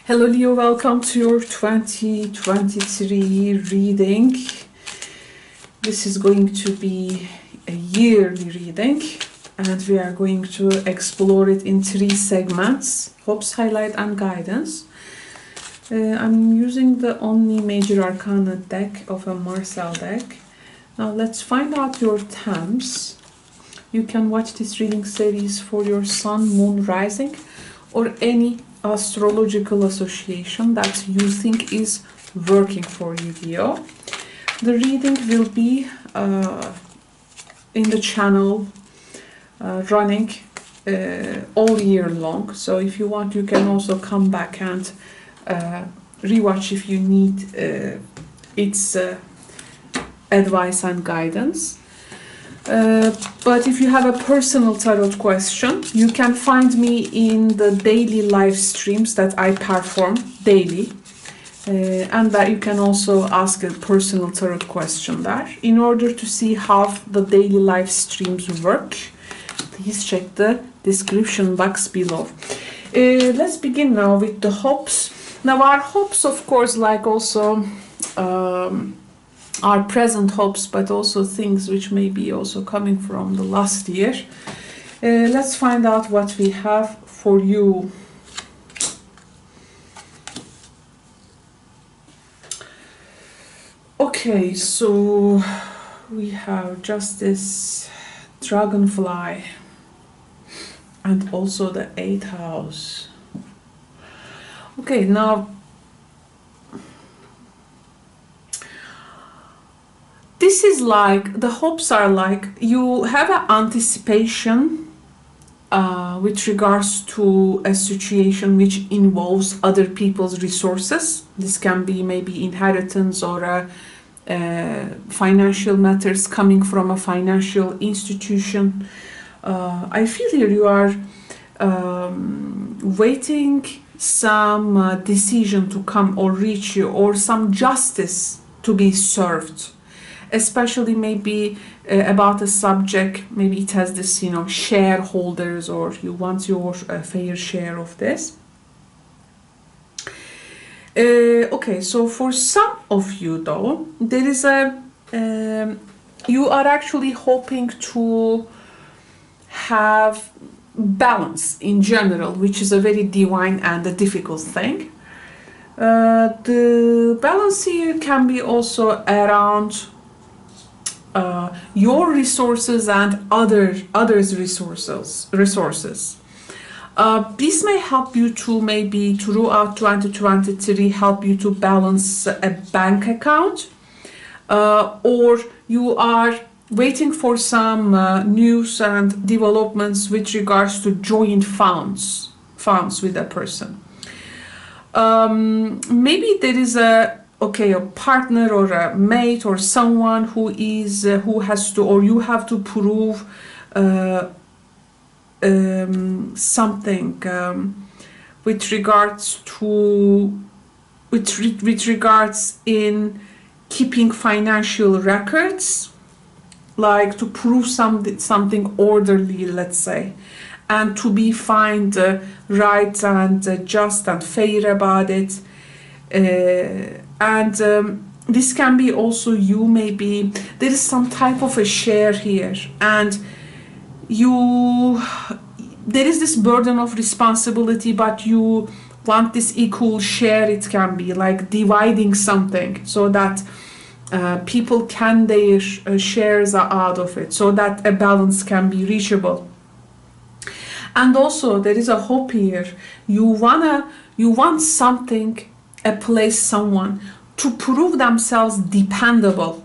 Hello Leo, welcome to your 2023 reading. This is going to be a yearly reading and we are going to explore it in 3 segments: hopes, highlight and guidance. I'm using the only major arcana deck of a Marcel deck. Now let's find out your themes. You can watch this reading series for your sun, moon, rising or any astrological association that you think is working for you, Leo. The reading will be in the channel running all year long, so if you want you can also come back and rewatch if you need its advice and guidance. But if you have a personal tarot question, you can find me in the daily live streams that I perform daily, and that you can also ask a personal tarot question there. In order to see how the daily live streams work, please check the description box below. Let's begin now with the hopes. Now our hopes, of course, like also our present hopes, but also things which may be also coming from the last year. Let's find out what we have for you. Okay, so we have Justice, Dragonfly, and also the 8th house. Okay, now this is like, the hopes are like, you have an anticipation with regards to a situation which involves other people's resources. This can be maybe inheritance or financial matters coming from a financial institution. I feel here you are waiting some decision to come or reach you, or some justice to be served. Especially maybe about a subject, maybe it has this, you know, shareholders, or you want your fair share of this. Okay, so for some of you though, there is a, you are actually hoping to have balance in general, which is a very divine and a difficult thing. The balance here can be also around your resources and others' resources. This may help you to maybe throughout 2023 help you to balance a bank account, or you are waiting for some news and developments with regards to joint funds with a person. Maybe there is a partner or a mate or someone who is who has to, or you have to prove something with regards in keeping financial records, like to prove something orderly, let's say, and to be found right and just and fair about it. This can be also you, maybe there is some type of a share here, and there is this burden of responsibility, but you want this equal share. It can be like dividing something so that people can their shares out of it, so that a balance can be reachable. And also there is a hope here. You want something, a place, someone to prove themselves dependable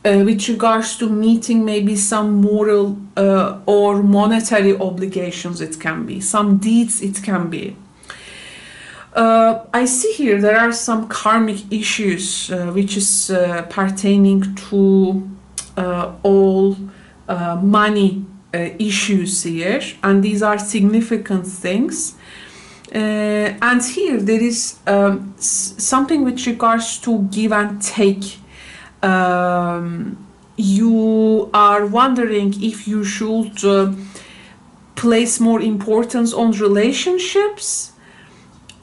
with regards to meeting maybe some moral or monetary obligations. It can be some deeds, it can be. I see here there are some karmic issues which is pertaining to all money issues here, and these are significant things. And here there is something with regards to give and take. You are wondering if you should place more importance on relationships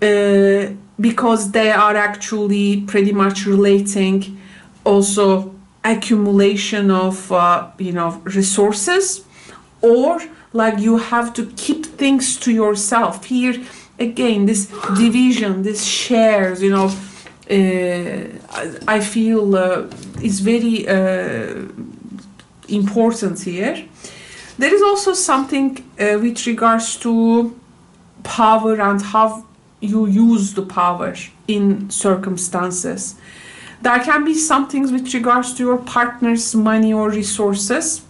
because they are actually pretty much relating also accumulation of resources, or like you have to keep things to yourself. Here again, this division, this shares, I feel is very important here. There is also something with regards to power and how you use the power in circumstances. There can be some things with regards to your partner's money or resources.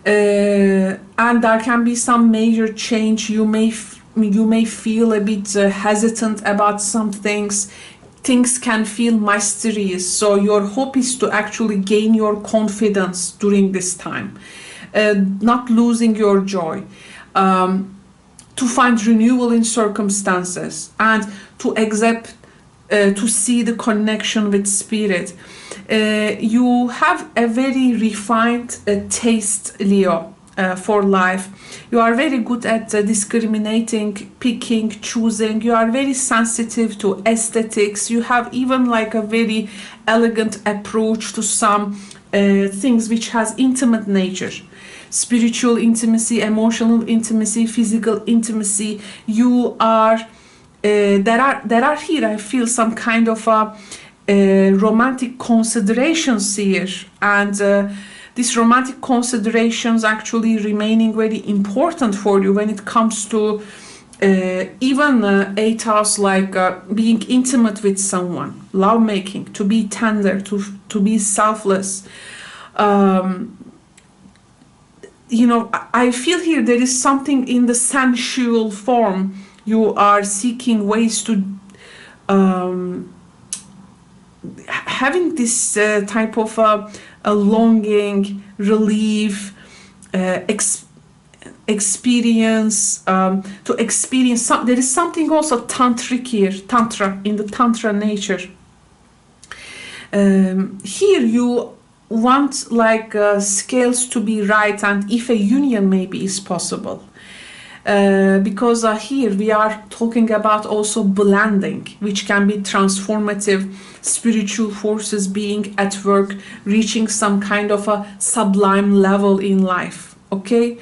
And there can be some major change. You may feel a bit hesitant about some things. Things can feel mysterious. So your hope is to actually gain your confidence during this time. Not losing your joy. To find renewal in circumstances and to accept, to see the connection with spirit. You have a very refined taste, Leo, for life. You are very good at discriminating, picking, choosing. You are very sensitive to aesthetics. You have even like a very elegant approach to some things which has intimate nature. Spiritual intimacy, emotional intimacy, physical intimacy. You are there are here, I feel, some kind of romantic considerations here, and these romantic considerations actually remaining very important for you when it comes to even 8th house, like being intimate with someone, love making, to be tender, to be selfless. I feel here there is something in the sensual form. You are seeking ways to having this type of a longing, relief, experience, to experience some. There is something also tantric here, tantra, in the tantra nature. Here you want like scales to be right, and if a union maybe is possible. Because here we are talking about also blending, which can be transformative, spiritual forces being at work, reaching some kind of a sublime level in life. Okay.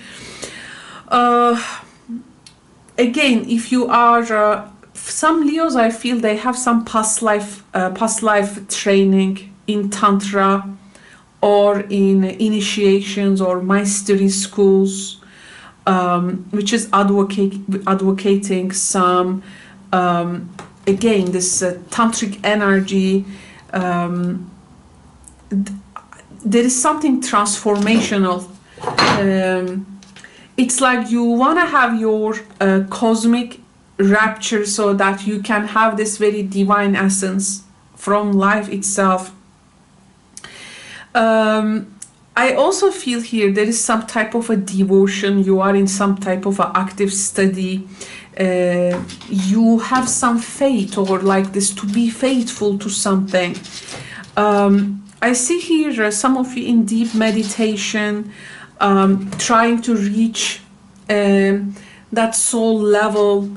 Again, if you are some Leos, I feel they have some past life training in tantra, or in initiations or mastery schools. Which is advocating some, again, this tantric energy. There is something transformational. It's like you want to have your cosmic rapture so that you can have this very divine essence from life itself. I also feel here there is some type of a devotion. You are in some type of an active study. You have some faith, or like this, to be faithful to something. I see here some of you in deep meditation, trying to reach that soul level.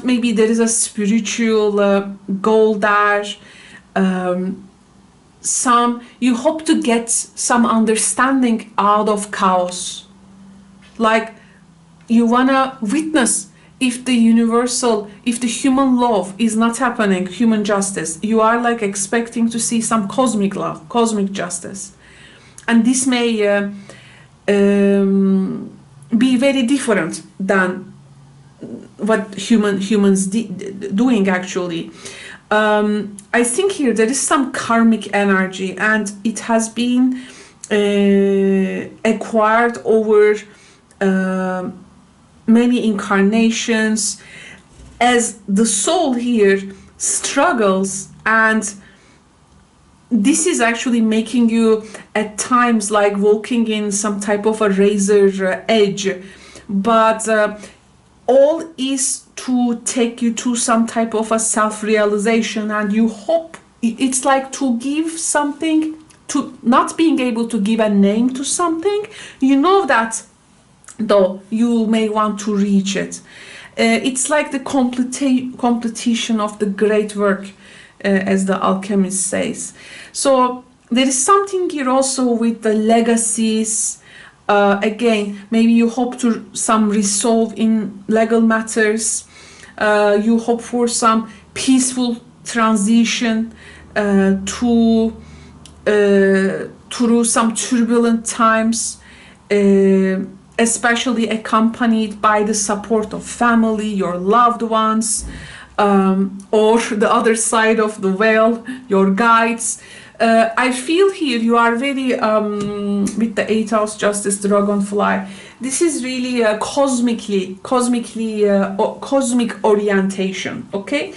Maybe there is a spiritual goal there. You hope to get some understanding out of chaos. Like you wanna witness if the human love is not happening, human justice. You are like expecting to see some cosmic love, cosmic justice. And this may be very different than what humans doing actually. I think here there is some karmic energy, and it has been acquired over many incarnations, as the soul here struggles, and this is actually making you at times like walking in some type of a razor edge, but all is to take you to some type of a self-realization, and you hope it's like to give something, to not being able to give a name to something. You know that though you may want to reach it. It's like the completion of the great work, as the alchemist says. So there is something here also with the legacies. Again, maybe you hope to some resolve in legal matters. You hope for some peaceful transition through some turbulent times, especially accompanied by the support of family, your loved ones, or the other side of the veil, your guides. I feel here you are very, with the 8th house justice dragonfly, this is really a cosmic orientation, okay?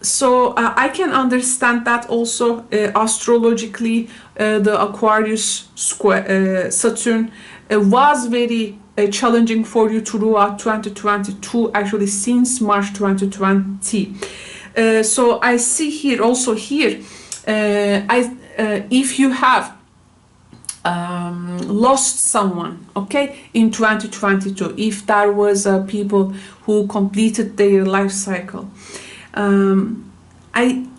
So I can understand that also astrologically, the Aquarius square, Saturn was very challenging for you throughout 2022, actually since March 2020. So I see here also here, if you have lost someone, okay, in 2022, if there was people who completed their life cycle,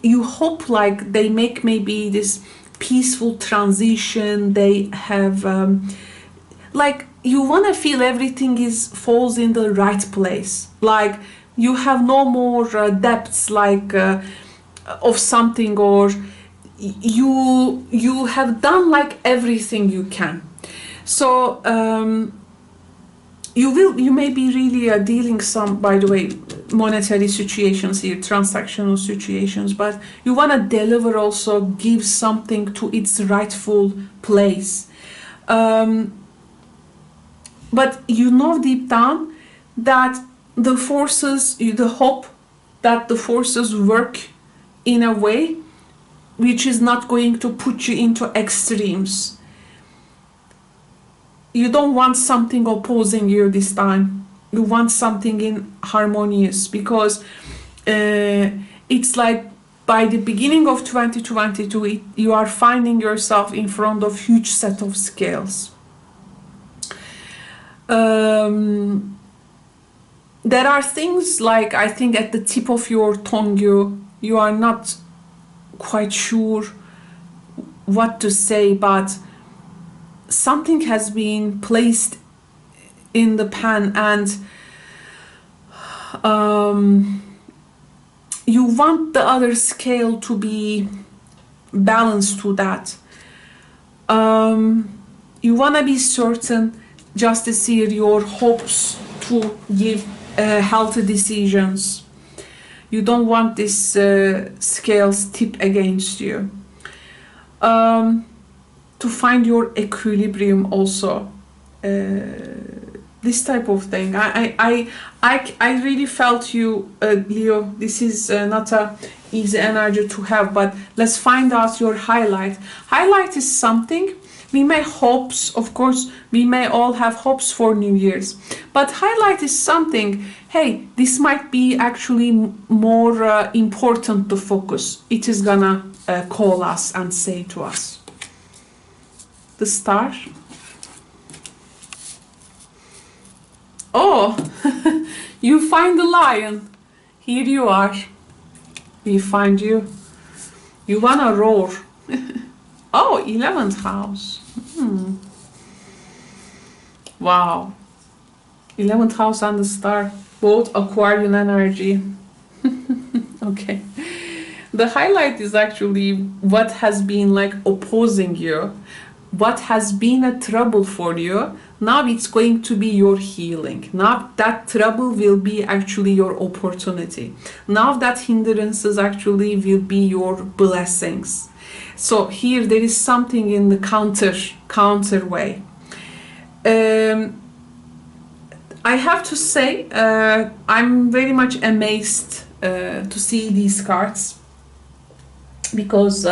you hope like they make maybe this peaceful transition. They have like you want to feel everything falls in the right place, like you have no more debts like of something, or you have done like everything you can. So you may be really dealing some, by the way, monetary situations here, transactional situations, but you want to deliver also, give something to its rightful place. But you know deep down that the forces, the hope that the forces work in a way which is not going to put you into extremes. You don't want something opposing you this time. You want something in harmonious, because it's like by the beginning of 2022, you are finding yourself in front of huge set of scales. There are things like, I think at the tip of your tongue, you are not quite sure what to say, but something has been placed in the pan, and you want the other scale to be balanced to that. You want to be certain, just to see your hopes to give healthy decisions. You don't want this scales tip against you. To find your equilibrium also. This type of thing. I really felt you, Leo. This is not a easy energy to have, but let's find out your highlight. Highlight is something. We may hopes, of course, we may all have hopes for New Year's, but highlight is something, hey, this might be actually more important to focus. It is gonna call us and say to us. The star. Oh, you find the lion. Here you are. We find you. You wanna roar. Oh, 11th house. Wow. 11th house and the star. Both Aquarian energy. Okay. The highlight is actually what has been like opposing you. What has been a trouble for you. Now it's going to be your healing. Now that trouble will be actually your opportunity. Now that hindrances actually will be your blessings. So here there is something in the counter way. I have to say, I'm very much amazed to see these cards, because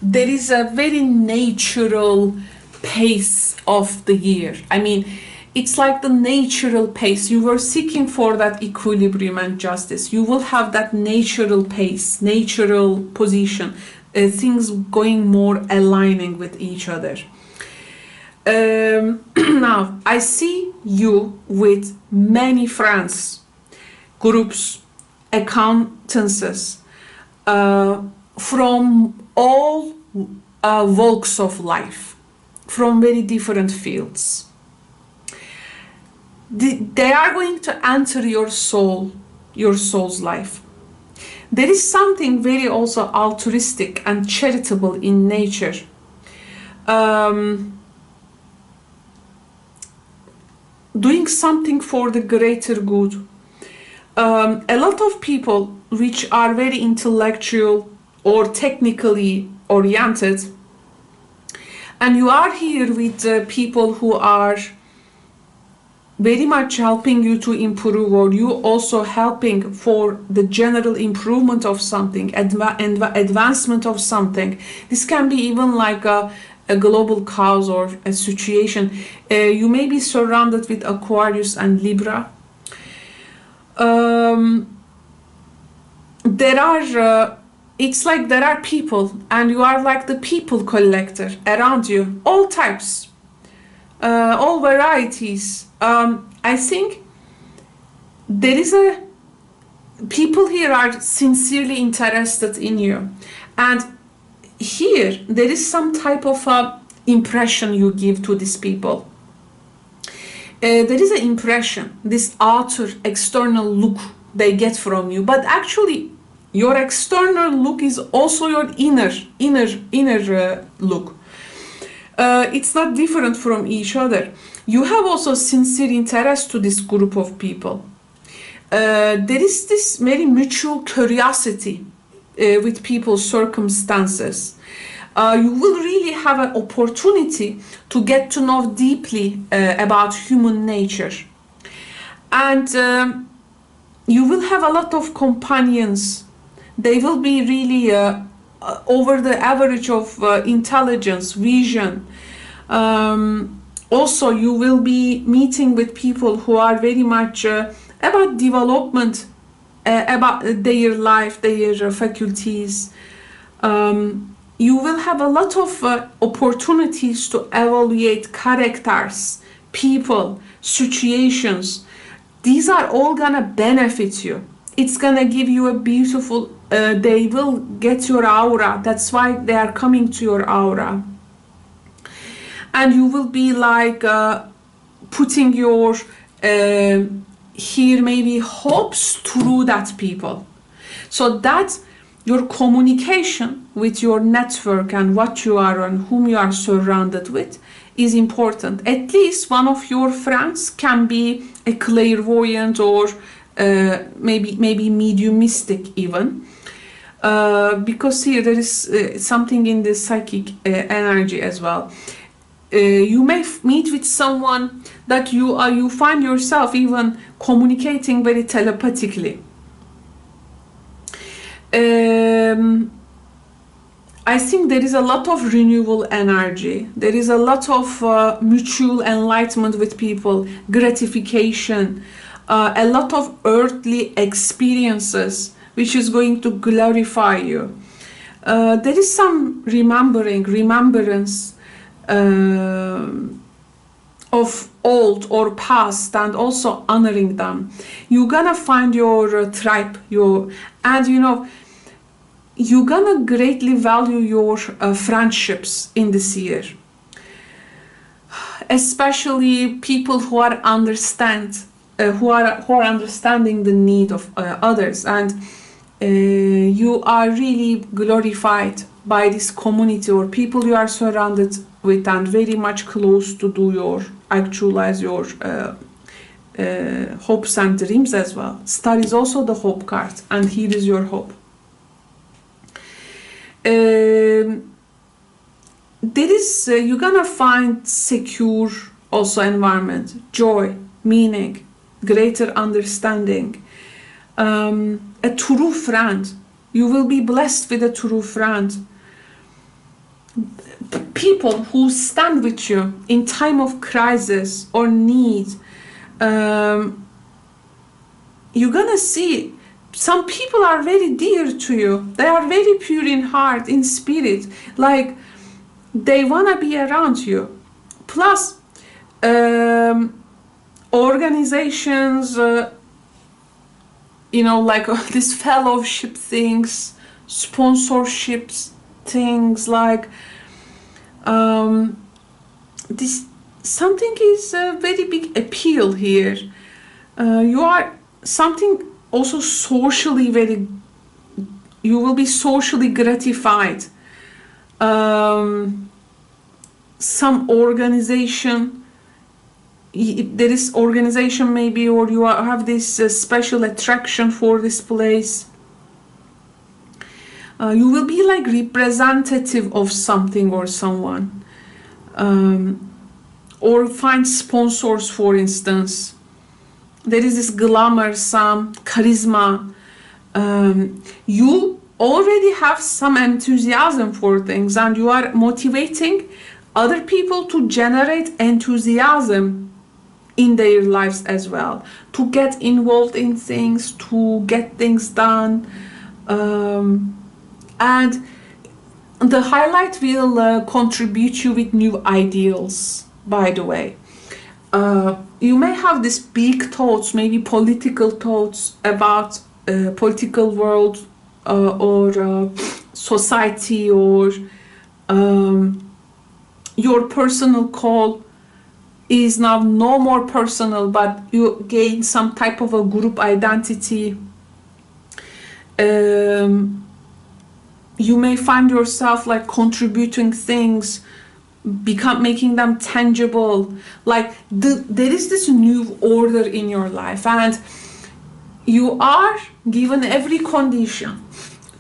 there is a very natural pace of the year. I mean, it's like the natural pace. You were seeking for that equilibrium and justice. You will have that natural pace, natural position. Things going more aligning with each other. Now I see you with many friends, groups, acquaintances, from all walks of life, from very different fields. They are going to enter your soul, your soul's life. There is something very also altruistic and charitable in nature. Doing something for the greater good. A lot of people which are very intellectual or technically oriented, and you are here with people who are very much helping you to improve, or you also helping for the general improvement of something, advancement of something. This can be even like a global cause or a situation. You may be surrounded with Aquarius and Libra. It's like there are people, and you are like the people collector around you, all types, all varieties. I think there is people here are sincerely interested in you, and here there is some type of impression you give to these people. There is an impression, this outer external look they get from you, but actually your external look is also your inner look. It's not different from each other. You have also sincere interest to this group of people. There is this very mutual curiosity with people's circumstances. You will really have an opportunity to get to know deeply about human nature. And you will have a lot of companions. They will be really over the average of intelligence, vision. Also, you will be meeting with people who are very much about development, about their life, their faculties. You will have a lot of opportunities to evaluate characters, people, situations. These are all gonna benefit you. It's gonna give you a beautiful, they will get your aura. That's why they are coming to your aura. And you will be like putting your, here maybe hopes through that people. So that your communication with your network and what you are and whom you are surrounded with is important. At least one of your friends can be a clairvoyant or maybe mediumistic even, because here there is something in the psychic energy as well. You may meet with someone that you find yourself even communicating very telepathically. I think there is a lot of renewal energy. There is a lot of mutual enlightenment with people, gratification, a lot of earthly experiences, which is going to glorify you. There is some remembrance of old or past, and also honoring them. You're gonna find your tribe, and you're gonna greatly value your friendships in this year, especially people who are who are understanding the need of others, and you are really glorified by this community or people you are surrounded with, and very much close to actualize your hopes and dreams as well. Star is also the hope card, and here is your hope. There is you're gonna find secure also environment, joy, meaning, greater understanding, a true friend. You will be blessed with a true friend. People who stand with you in time of crisis or need. You're gonna see some people are very dear to you. They are very pure in heart, in spirit. Like they wanna be around you. Plus, organizations, you know, like this fellowship things, sponsorships things, like this something is a very big appeal here. You are something also socially very, you will be socially gratified. Some organization, there is organization maybe, or you have this special attraction for this place. You will be like representative of something or someone, or find sponsors, for instance. There is this glamour, some charisma. You already have some enthusiasm for things, and you are motivating other people to generate enthusiasm in their lives as well, to get involved in things, to get things done. And the highlight will contribute you with new ideals, by the way. You may have these big thoughts, maybe political thoughts about political world or society, or your personal call is now no more personal, but you gain some type of a group identity. You may find yourself like contributing things, making them tangible. Like there is this new order in your life, and you are given every condition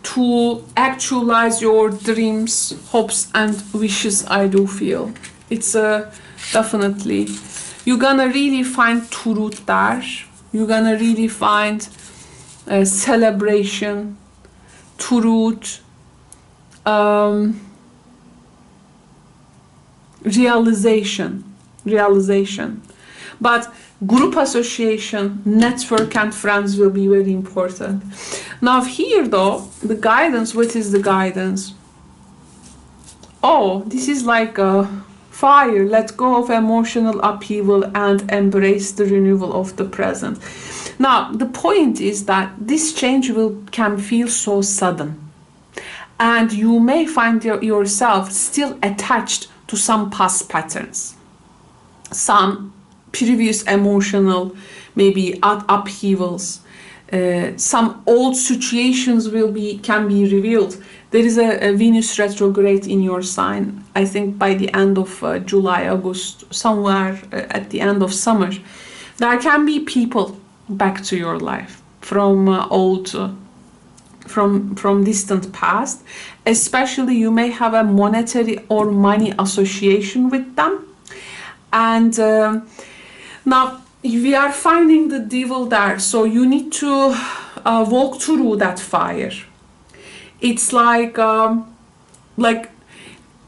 to actualize your dreams, hopes, and wishes. I do feel it's definitely, you're gonna really find truth there. You're gonna really find celebration, truth, realization. But group association, network, and friends will be very important. Now here though, the guidance, what is the guidance? Oh, this is like a fire. Let go of emotional upheaval and embrace the renewal of the present. Now the point is that this change can feel so sudden, and you may find yourself still attached to some past patterns, some previous emotional maybe upheavals. Some old situations can be revealed. There is a Venus retrograde in your sign, I think by the end of July, August, somewhere at the end of summer. There can be people back to your life from from distant past. Especially you may have a monetary or money association with them. And now we are finding the devil there, so you need to walk through that fire. It's like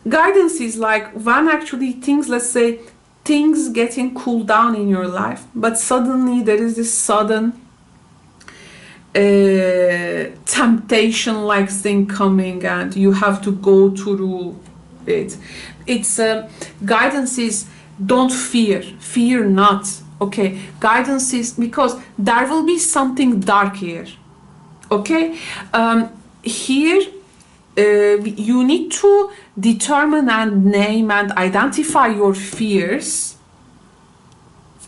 guidance is like when actually things, let's say things getting cooled down in your life, but suddenly there is this sudden temptation like thing coming, and you have to go through it. It's guidance is don't fear not. Okay, guidance is because there will be something dark here. Okay, here you need to determine and name and identify your fears.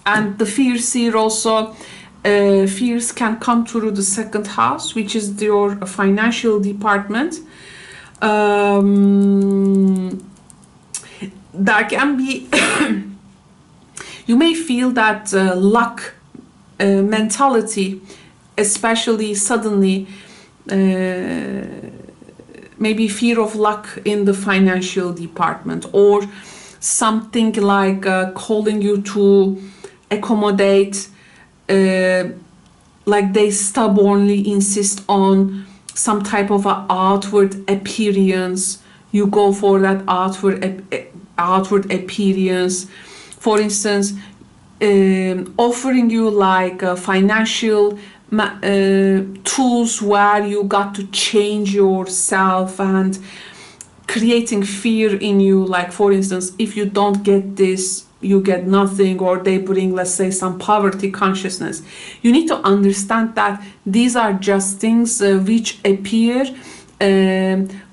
And the fears here also, fears can come through the second house, which is your financial department. There can be you may feel that luck mentality, especially suddenly, maybe fear of luck in the financial department, or something like calling you to accommodate, like they stubbornly insist on some type of a outward appearance. You go for that outward appearance. For instance, offering you like financial tools where you got to change yourself and creating fear in you. Like for instance, if you don't get this, you get nothing, or they bring, let's say, some poverty consciousness. You need to understand that these are just things which appear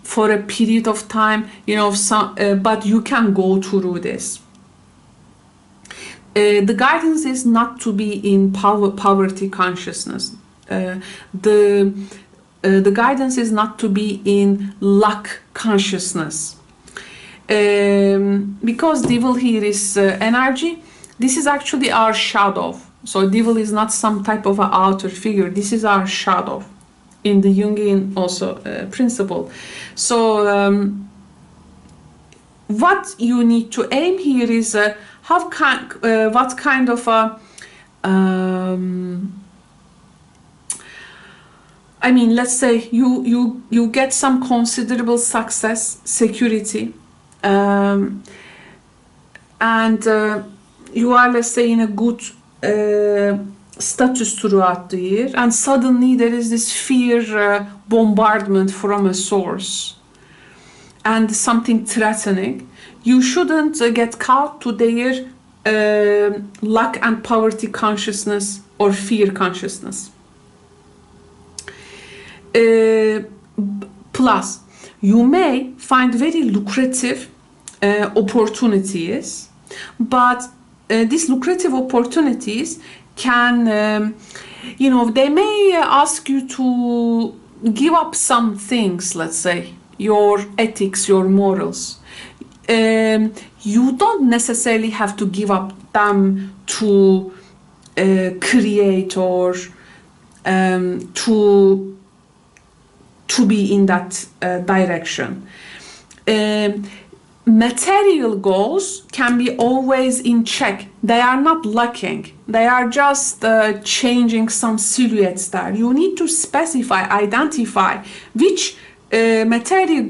for a period of time, you know, but you can go through this. The guidance is not to be in poverty consciousness. The guidance is not to be in luck consciousness. Because devil here is energy, this is actually our shadow. So devil is not some type of an outer figure. This is our shadow in the Jungian also principle. So what you need to aim here is what kind of a I mean, let's say you get some considerable success, security, and you are, let's say, in a good status throughout the year, and suddenly there is this fear bombardment from a source and something threatening. You shouldn't get caught to their lack and poverty consciousness or fear consciousness. Plus, you may find very lucrative opportunities, but these lucrative opportunities can, you know, they may ask you to give up some things, let's say, your ethics, your morals. You don't necessarily have to give up them to create or to be in that direction. Material goals can be always in check. They are not lacking. They are just changing some silhouettes there. You need to specify, identify which material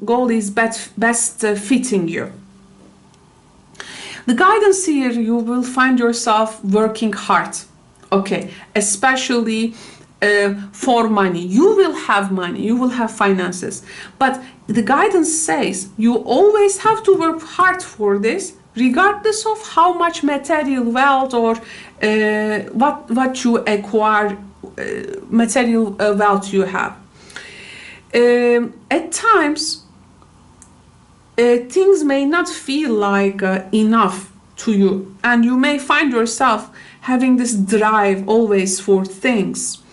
goal is best fitting you. The guidance here, you will find yourself working hard, okay, especially for money. You will have money, you will have finances, but the guidance says you always have to work hard for this, regardless of how much material wealth or what you acquire, material wealth you have. At times, things may not feel like enough to you, and you may find yourself having this drive always for things.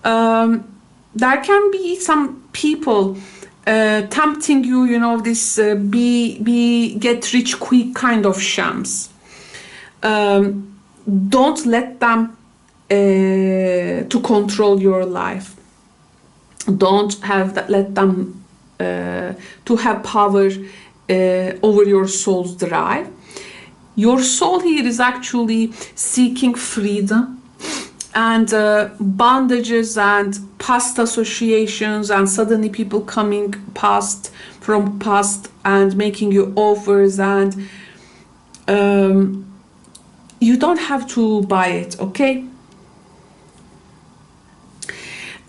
There can be some people tempting you, you know, this get rich quick kind of shams. Don't let them to control your life. Don't let them to have power over your soul's drive. Your soul here is actually seeking freedom, and bondages and past associations, and suddenly people coming from past and making you offers, and you don't have to buy it, okay?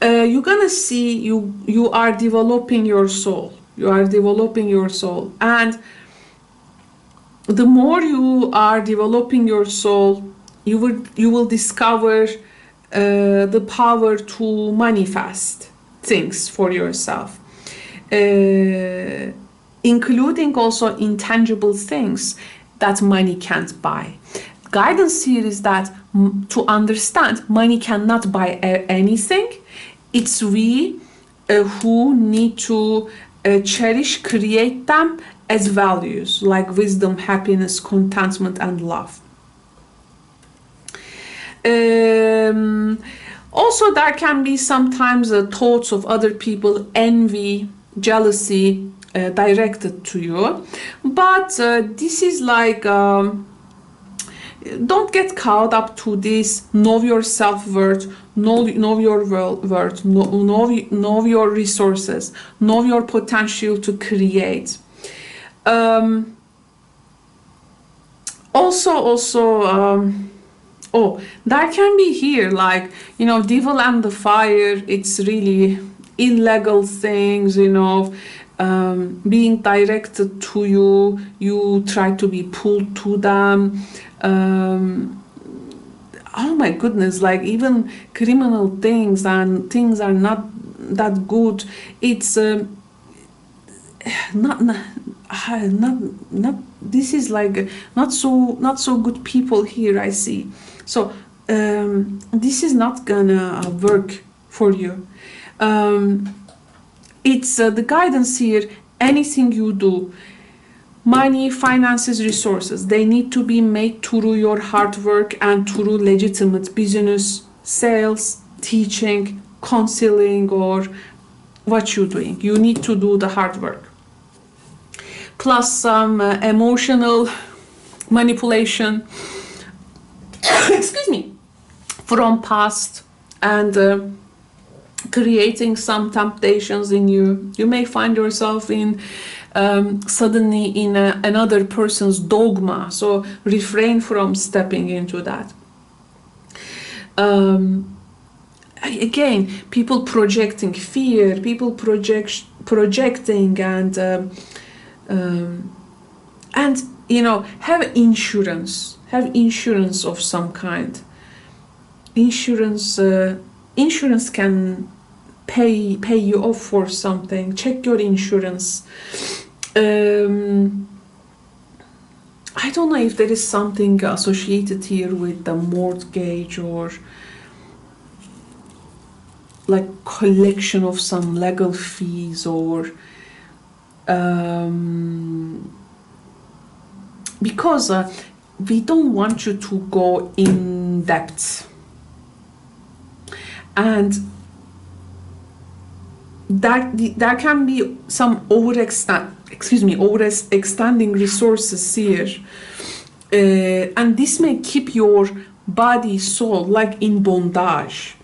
You're gonna see you are developing your soul. You are developing your soul, and the more you are developing your soul, you will discover the power to manifest things for yourself, including also intangible things that money can't buy. Guidance here is that to understand money cannot buy anything. It's we who need to cherish, create them as values like wisdom, happiness, contentment, and love. Also, there can be sometimes thoughts of other people, envy, jealousy directed to you, but this is like don't get caught up to this. Know your self-worth, know your worth, know your resources, know your potential to create. Oh, that can be here, like, you know, devil and the fire. It's really illegal things, you know, being directed to you, you try to be pulled to them. Oh my goodness, like even criminal things and things are not that good. It's not this is like not so good people here, I see. So this is not gonna work for you. It's the guidance here. Anything you do, money, finances, resources, they need to be made through your hard work and through legitimate business, sales, teaching, counseling, or what you're doing. You need to do the hard work. Plus some emotional manipulation, excuse me, from past, and creating some temptations in you. You may find yourself in suddenly in another person's dogma, so refrain from stepping into that. Again, people projecting fear, people projecting and you know, have insurance of some kind. Insurance can pay you off for something. Check your insurance. I don't know if there is something associated here with the mortgage or like collection of some legal fees, or because we don't want you to go in debt, and there can be some overextending resources here, and this may keep your body, soul, like in bondage.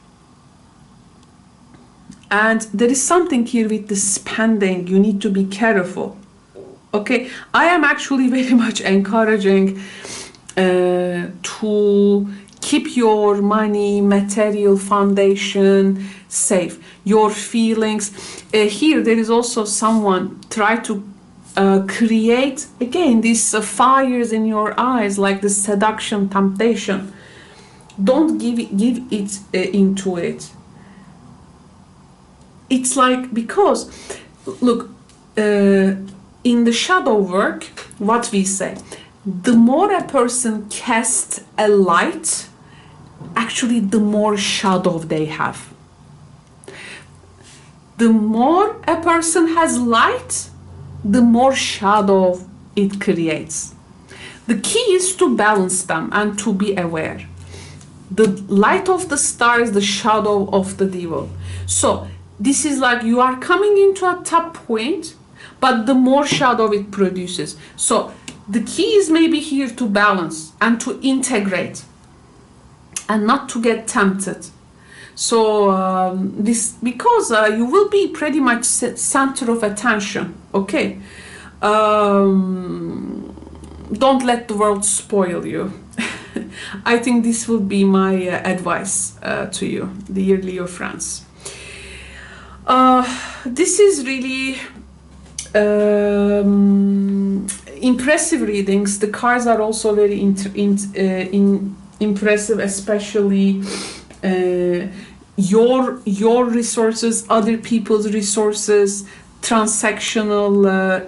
And there is something here with the spending. You need to be careful. Okay, I am actually very much encouraging to keep your money, material foundation safe. Your feelings. Here there is also someone try to create again these fires in your eyes, like the seduction, temptation. Don't give it into it. It's like, because look, in the shadow work, what we say, the more a person casts a light, actually the more shadow they have. The more a person has light, the more shadow it creates. The key is to balance them and to be aware. The light of the star is the shadow of the devil. So this is like you are coming into a top point, but the more shadow it produces. So the key is maybe here to balance and to integrate and not to get tempted. So this, because you will be pretty much center of attention, okay? Don't let the world spoil you. I think this will be my advice to you, dear Leo friends. This is really impressive readings. The cards are also very impressive, especially your resources, other people's resources, transactional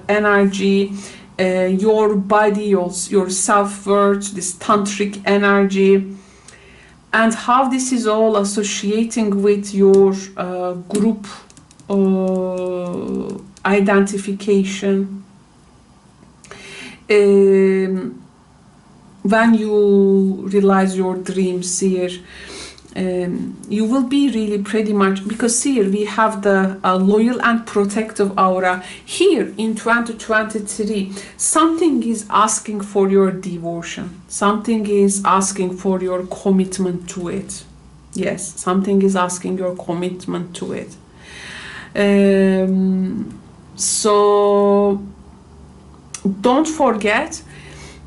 energy, your body, your self-worth, this tantric energy, and how this is all associating with your group identification. When you realize your dreams here, you will be really pretty much, because here we have the loyal and protective aura. Here in 2023, something is asking for your devotion. Something is asking for your commitment to it. Yes, something is asking your commitment to it. So don't forget,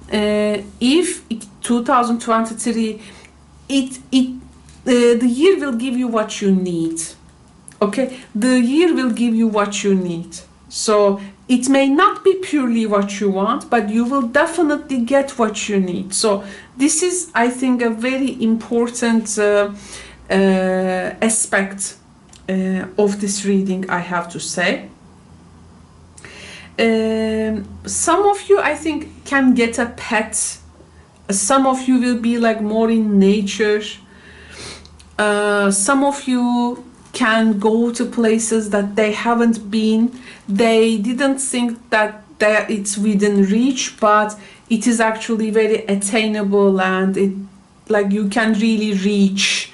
if 2023, the year will give you what you need. Okay, the year will give you what you need. So it may not be purely what you want, but you will definitely get what you need. So this is, I think, a very important aspect of this reading, I have to say. Some of you, I think, can get a pet. Some of you will be like more in nature. Some of you can go to places that they haven't been. They didn't think that it's within reach, but it is actually very attainable, and it, like, you can really reach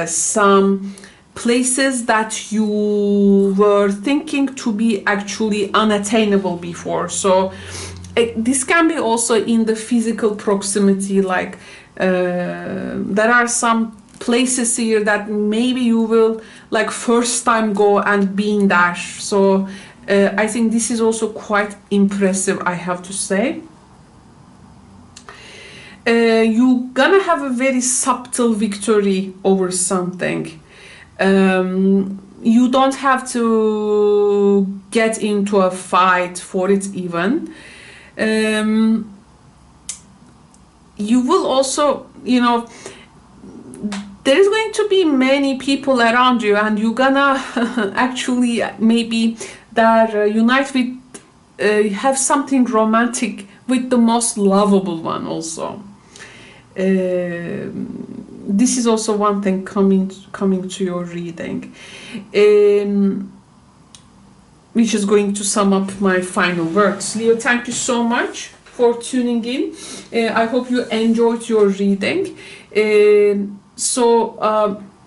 some places that you were thinking to be actually unattainable before. So this can be also in the physical proximity, like there are some places here that maybe you will like first time go and be in dash. So I think this is also quite impressive, I have to say. You're gonna have a very subtle victory over something. You don't have to get into a fight for it even. You will also, you know, there is going to be many people around you, and you're gonna actually maybe that unite with, have something romantic with the most lovable one also. This is also one thing coming to your reading, which is going to sum up my final words. Leo, thank you so much for tuning in. I hope you enjoyed your reading.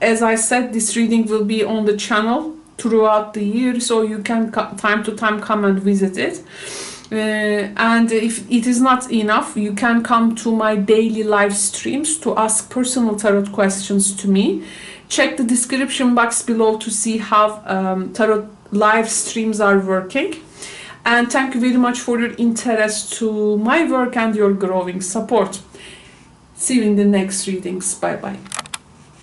As I said, this reading will be on the channel throughout the year, so you can time to time come and visit it. And if it is not enough, you can come to my daily live streams to ask personal tarot questions to me. Check the description box below to see how tarot live streams are working. And thank you very much for your interest to my work and your growing support. See you in the next readings. Bye bye.